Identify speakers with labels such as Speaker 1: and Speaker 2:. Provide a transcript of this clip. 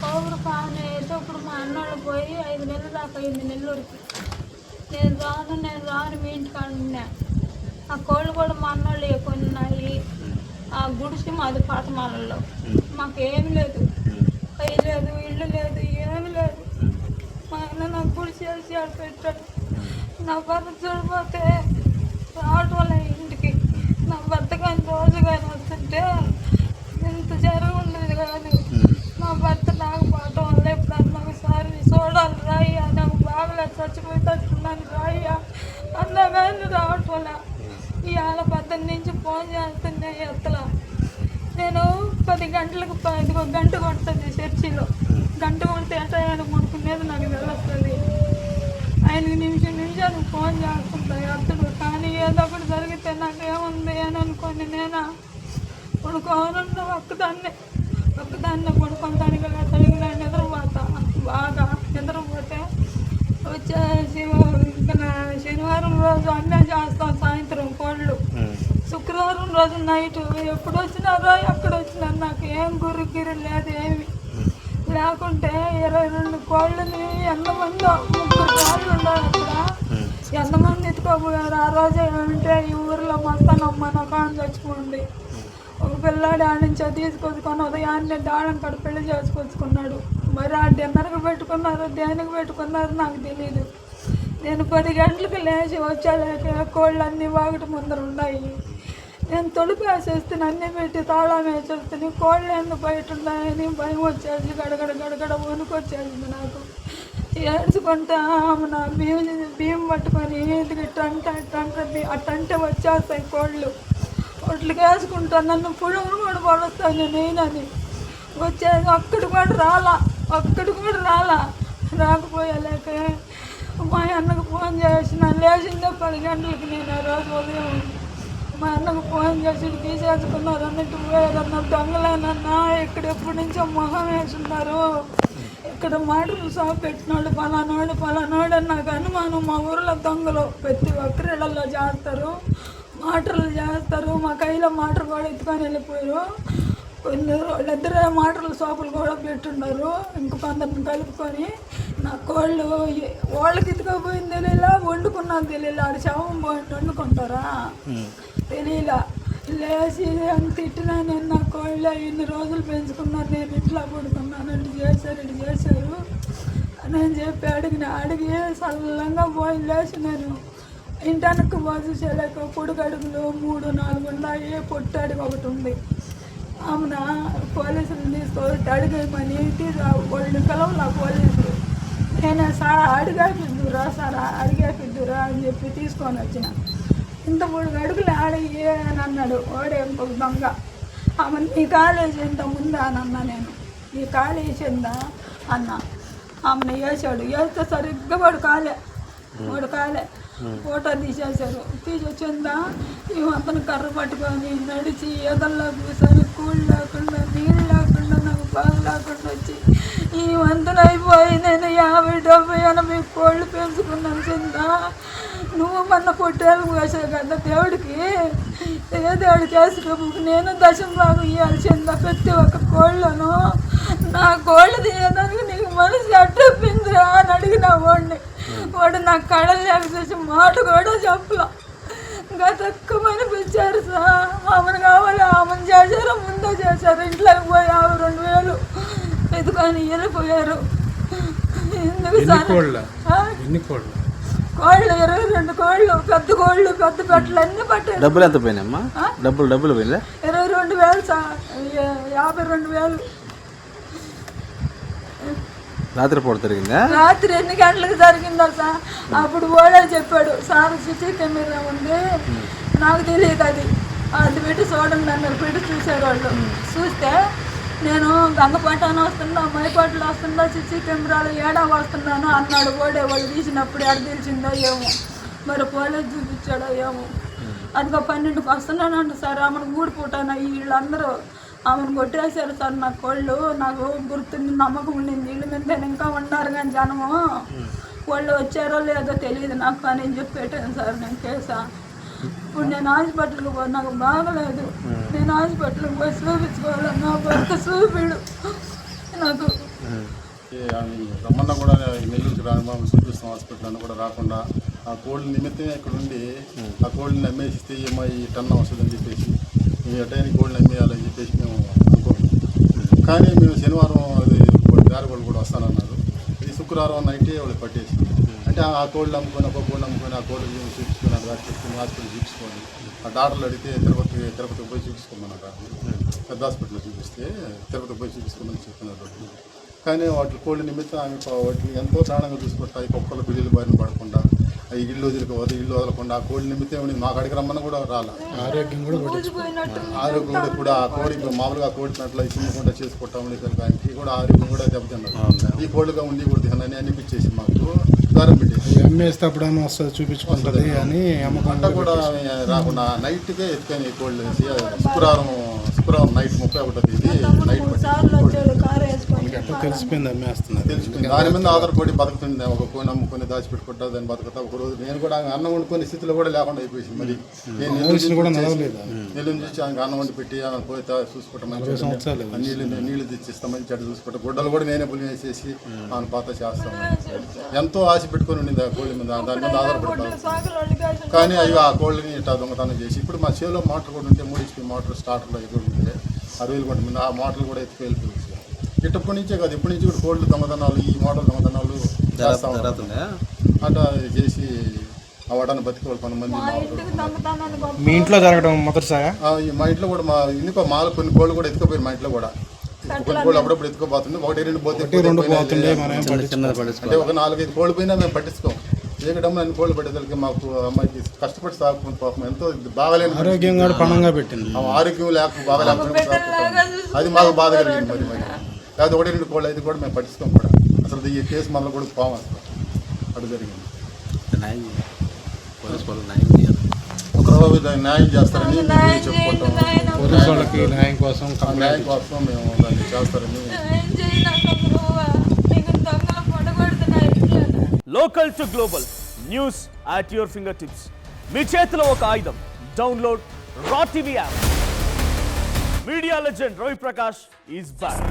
Speaker 1: Covid కాని అయితే ఇప్పుడు మా అన్నోళ్ళు పోయి 5 నెలలు దాకా అయింది నెల్లూరుకి. నేను రాను మీ ఇంటికాడ ఉన్నా. ఆ కోళ్ళు కూడా మా అన్నోళ్ళు కొన్ని ఉన్నాయి. ఆ గుడిసి మాది పాతమాలలో. మాకు ఏమి లేదు, అయ్యి లేదు, ఇల్లు లేదు, ఏమి లేదు. మా అన్న నాకు గుడిసి వేసి ఆడ పెట్టాడు. నా భర్త చనిపోతే రావటం వల్ల ఇంటికి నా భర్త కానీ రోజు కానీ వస్తుంటే ఇంత జ్వరం ఉండేది కాదు. మా భర్త నాకు పోవటం వల్ల ఇప్పుడు ఒకసారి చూడాలి రాయ్యా, నాకు బాగలేదు, చచ్చిపోయేటట్టున్నాను రాయ్యా అన్నా కానీ రావటం వల్ల ఇవాళ 10 నుంచి ఫోన్ చేస్తున్నాయి ఎత్తలా. నేను 10 గంటలకు 1 గంట కొడుతుంది చర్చిలో. గంట కొడితే ఎట్లా కొనుక్కునేది నాకు తెలుస్తుంది. ఆయనకి నిమిషానికి ఫోన్ చేస్తుంటా ఎత్తడు. కానీ ఏదో ఒకటి జరిగితే నాకు ఏముంది అని అనుకోని నేను పడుకోవాలన్నా ఒక్కదాన్నే పడుకుంటానికి తగిన నిద్రపోతా. బాగా నిద్రపోతే వచ్చేసి శనివారం రోజు అన్నీ చేస్తాం సాయంత్రం కోళ్ళు. శుక్రవారం రోజు నైట్ ఎప్పుడు వచ్చినారో ఎక్కడ వచ్చినారు నాకు ఏం గుర్రు లేదు, ఏమి లేకుంటే 22 కోళ్ళని ఎంతమంది 3 కోళ్ళు ఉండాలి అక్కడ. ఎంతమంది ఎత్తుకోపోయారు ఆ రోజు. ఏమంటే ఈ ఊరిలో మస్తానమ్మ నాకు అని చచ్చిపోండి. ఒక పిల్లాడు ఆడ నుంచి తీసుకొచ్చుకొని ఉదయాన్నే దాడం కాడ పెళ్లి చేసుకొచ్చుకున్నాడు. మరి ఆ డిన్నర్కి పెట్టుకున్నారు, దేనికి పెట్టుకున్నారు నాకు తెలీదు. నేను 10 గంటలకు లేచి వచ్చేలేక కోళ్ళు అన్నీ వాగటి ముందర ఉన్నాయి. నేను తొలిపి వేసేస్తాను, అన్నీ పెట్టి తాళం వేసేస్తాను. కోళ్ళు ఎందుకు బయట ఉన్నాయని భయం వచ్చేసి గడగడ వణుకొచ్చేసింది నాకు. ఏడ్చుకుంటా నా బియ్యం పట్టుకొని ఇంటికి అట్టంటే వచ్చేస్తాయి కోళ్ళు. ఒట్లకి వేసుకుంటా నన్ను పురుగులు కూడా పడుస్తాను నేనని వచ్చేది. ఒక్కడి కూడా రాలా. రాకపోయేలేక మా అన్నకు ఫోన్ చేసిన లేచిందే 10 గంటలకి. నేను ఆ రోజు ఉదయం మా అన్నకు ఫోన్ చేసి తీసేసుకున్నారు అన్నట్టు పోయారన్న దొంగలేనన్నా. ఇక్కడ ఎప్పటి నుంచో మొహం వేసున్నారు. ఇక్కడ మాటలు షాప్ పెట్టినోళ్ళు పలానోడు అని నాకు అనుమానం. మా ఊరిలో దొంగలు ప్రతి ఒక్కరిళ్ళల్లో చేస్తారు, మాటలు చేస్తారు. మా కైలో మాటలు కూడా ఎత్తుకొని వెళ్ళిపోయారు. వాళ్ళిద్దరే మాటలు షాపులు కూడా పెట్టున్నారు. ఇంక కొందరిని కలుపుకొని నా కోళ్ళు వాళ్ళకి ఎత్తుకోపోయింది తెలియలా, వండుకున్నాను తెలియలా. ఆడ శవం పోయింది వండుకుంటారా తెలియలా. లేచి ఎంత తిట్టినా నేను నా కోళ్ళు 2 రోజులు పెంచుకున్నాను, నేను ఇంట్లో పడుకున్నాను, ఇటు చేశారు అని చెప్పి అడిగి సల్లంగా పోయి లేచి నేను ఇంటానికి బాజు చేయలేక పొడుగడుగులు 3-4 ఉన్నాయి. పొట్టాడికి ఒకటి ఉంది. ఆమెన పోలీసులు తీసుకొని అడిగేయమని వాళ్ళు కలవలా పోలీసులు. నేను సారా అడిగేపిద్దురా అని చెప్పి తీసుకొని వచ్చిన. ఇంత 3 అడుగులు ఆడయ్యే అని అన్నాడు వాడే ఇంకొక దొంగ. ఆమె నీ కాలేజీ ఇంత ముందా అని అన్నా. నేను ఈ కాలేజీ ఉందా అన్నా. ఆమెను వేసాడు. వేస్తే సరిగ్గా వాడు కాలే ఫోటో తీసేశారు. తీసొచ్చిందా అతను కర్ర పట్టుకొని నడిచి ఎదల్లో కూర్చొని కూళ్ళు లేకుండా నీళ్ళు లేకుండా నాకు బాగు లేకుండా వచ్చి ఈ వంతన అయిపోయి నేను 50-80 కోళ్ళు పెంచుకున్నాను. చిందా నువ్వు మొన్న పొట్టేలు వేసావు కదా దేవుడికి, ఏ దేవుడికి వేసుకోబోకు నేను దశం భాగం ఇవ్వాలి చిందా. ప్రతి ఒక్క కోళ్ళను నా కోళ్ళు తీయడానికి నీకు మనసు అట్టొప్పిందిరా అని అడిగిన వాడు నాకు కళలు లేక చూసి మాట కూడా చెప్పలా. ఇంకా తక్కువ పిలిచారు సార్. ఆమెను కావాలి, ఆమెను చేశారు, ముందే చేశారు. ఇంట్లోకి పోయి 52,000 ఎదుకొని వెళ్ళిపోయారు. ఎందుకు సార్? కోళ్ళు 22 కోళ్ళు, పెద్ద కోళ్ళు, పెద్ద పెట్టలు అన్నీ పట్టారు.
Speaker 2: డబ్బులు ఎంత పోయినాయమ్మా? డబ్బులు పోయినా
Speaker 1: 22,000 సార్, 52,000.
Speaker 2: రాత్రి పూట జరిగిందా?
Speaker 1: రాత్రి 8 గంటలకు జరిగిందా సార్? అప్పుడు ఓడే చెప్పాడు సార్ సిసి కెమెరా ఉంది, నాకు తెలియదు అది పెట్టి చూడండి అన్నారు. పెట్టి చూసారు వాళ్ళు. చూస్తే నేను గంగపట్టాను వస్తున్నా, మైపాటలు వస్తున్నా, సిసి కెమెరాలు ఏడా వస్తున్నాను అన్నాడు. ఓడే వాళ్ళు తీసినప్పుడు ఎడ తెలిసిందో ఏమో, మరి పోలీసు చూపించాడో ఏమో. అదిగో 12కి వస్తున్నానంట సార్. ఆమెను 3 పూటన వీళ్ళందరూ ఆమెను కొట్టేశారు సార్. నా కోళ్ళు నాకు గుర్తుంది, నమ్మకం ఉండింది. వీళ్ళ మీద ఇంకా ఉన్నారు కానీ జనము వాళ్ళు వచ్చారో లేదో తెలియదు నాకు అని చెప్పి పెట్టాను సార్ నేను కేసా. ఇప్పుడు నేను హాస్పిటల్కి పోయి నాకు బాగలేదు, నేను హాస్పిటల్కి పోయి చూపించుకోవాలి, నా భర్త చూపిడు నాకు.
Speaker 3: రమ్మన్నా కూడా నెల్లూరుకి రాను చూపిస్తాం హాస్పిటల్ అని కూడా రాకుండా ఆ కోల్డ్ నిమిత్తమే ఇక్కడ ఉండి ఆ కోల్డ్ని అమ్మేసిస్తే ఈ టన్ వస్తుందని చెప్పేసి ఈ టైంకి కోల్డ్ని అమ్మేయాలని చెప్పేసి మేము అనుకుంటున్నాం. కానీ మేము శనివారం అది దారి వాళ్ళు కూడా వస్తానన్నారు. ఈ శుక్రవారం నైటే వాళ్ళు పట్టేసి అంటే ఆ కోల్డ్ అమ్ముకొని ఒక కోల్డ్ అమ్ముకొని ఆ కోల్డ్ చూపించుకొని అక్కడ పెట్టుకుని హాస్పిటల్ చూపించుకొని ఆ డాక్టర్లు అడిగితే తిరుపతికి పోయి చూపించుకోమన్నారు. పెద్ద హాస్పిటల్లో చూపిస్తే తిరుపతికి పోయి చూపించుకోమని చెప్తున్నారు. కానీ వాటి కోల్డ్ నిమిత్తం ఆమె వాటిని ఎంతో ప్రాణంగా చూసుకుంటాయి. కుక్కలు బిల్లులు బారిన పడకుండా ఇల్లు వదలకుండా ఆ కోల్డ్ నిమిత్తం మాకు అడిగి రమ్మని కూడా రాలా. ఆరోగ్యం కూడా ఇప్పుడు ఆ కోడి మామూలుగా కోడినట్లు చిన్నకుండా చేసుకుంటామని ఆయనకి కూడా ఆరోగ్యం కూడా దెబ్బతిన్నారు. ఈ కోల్డ్గా ఉండి కూడా తినని అనిపించేసి మాకు దారం పెట్టేసి
Speaker 4: అమ్మేస్తే అప్పుడేమో వస్తుంది చూపించుకుంటుంది అని
Speaker 3: పంట కూడా రాకుండా నైట్కే ఎత్తుకొని కోల్డ్ వేసి శుక్రవారం నైట్ 31 తేదీ నైట్
Speaker 4: తెలిసిపోయింది అమ్మేస్తున్నారు.
Speaker 3: తెలిసిపోయింది. దాని మీద ఆధారపడి బతుకుతుంది. ఒక కోడి నమ్ముకొని దాచిపెట్టుకుంటా దాన్ని బతుకుతా. ఒక రోజు నేను కూడా అన్నం వండుకునే స్థితిలో కూడా లేకుండా అయిపోయింది. మరి నేను నెల్లూరు చూసి ఆమెకు అన్నం వండి పెట్టి ఆమె పోయి చూసుకుంటాం, నీళ్ళు తెచ్చిస్తామని చెడ్డ చూసుకుంటాం. గుడ్డలు కూడా నేనే పులి వేసేసి ఆమె పాత చేస్తాం. ఎంతో ఆశ పెట్టుకొని ఉండింది ఆ కోళ్ళ మీద, దాని మీద ఆధారపడతాం. కానీ అవి ఆ కోళ్ళని ఇట్లా దొంగతనం చేసి ఇప్పుడు మా చేలో మోటార్ కూడా ఉంటే 3 HP మోటార్ స్టార్టర్లో ఎగురు ఉంటే 60,000 కొంట మీద ఆ మోటార్లు కూడా ఎత్తుకు వెళ్ళిపోయింది. ఇప్పటి నుంచే కాదు, ఇప్పటి నుంచి కూడా కోళ్ళు దొంగతనాలు ఈ మోటార్ దొంగతనాలు చేస్తా అట్లా చేసి ఆ వాటాన్ని బతికి వాళ్ళు కొంతమంది
Speaker 4: మీ ఇంట్లో జరగడం మొదటిసారి.
Speaker 3: మా ఇంట్లో కూడా మా ఇందుకో మాలు కొన్ని కోళ్ళు కూడా ఎత్తుకుపోయారు. మా ఇంట్లో కూడా కొన్ని కోళ్ళు అప్పుడప్పుడు ఎత్తుకోపోతుంది. 1-2 పోతే అంటే ఒక 4-5 కోళ్ళు పోయినా మేము పట్టించుకోం. ఏకడమ్మ అన్ని కోళ్ళు పట్టేసరికి మాకు అమ్మాయికి కష్టపడి సాగుకుంది. పాపం ఎంతో బాగాలేని
Speaker 4: ఆరోగ్యం కూడా పణంగా పెట్టింది.
Speaker 3: ఆరోగ్యం బాగాలేకపోతే అది మాకు బాధ కలిగింది. మరి లేదా 1-2 కోళ్ళు అయితే కూడా మేము పట్టించుకోం కూడా. అసలు ఈ కేసు మళ్ళీ కూడా పోవం అసలు. అటు జరిగింది. ఒకరోజు న్యాయం చేస్తారని చెప్పుకుంటాం.
Speaker 4: పోలీసు వాళ్ళకి న్యాయం కోసం
Speaker 3: మేము దాన్ని చేస్తారని.
Speaker 5: Local to global news at your finger tips. మీ చేతిలో ఒక ఆయుధం. Download R TV app. Media legend Ravi Prakash is back.